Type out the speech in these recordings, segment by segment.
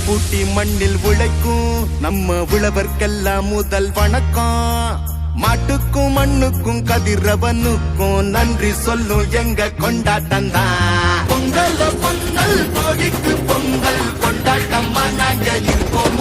பூட்டி மண்ணில் உழைக்கும் நம்ம உழவர்க்கெல்லாம் முதல் வணக்கம். மாட்டுக்கும் மண்ணுக்கும் கதிரவனுக்கும் நன்றி சொல்லும் எங்க கொண்டாட்டம் தான். பொங்கல் பொங்கல் கோழிக்கு பொங்கல் கொண்டாட்டமா நாங்க இருப்போம்.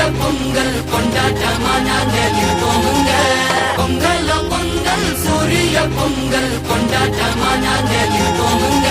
பொங்கல் கொண்டாட்டமா நாங்க இருக்கோமுங்க. பொங்கல் பொங்கல் சூரிய பொங்கல் கொண்டாட்டமா நாங்க இருக்கோமுங்க.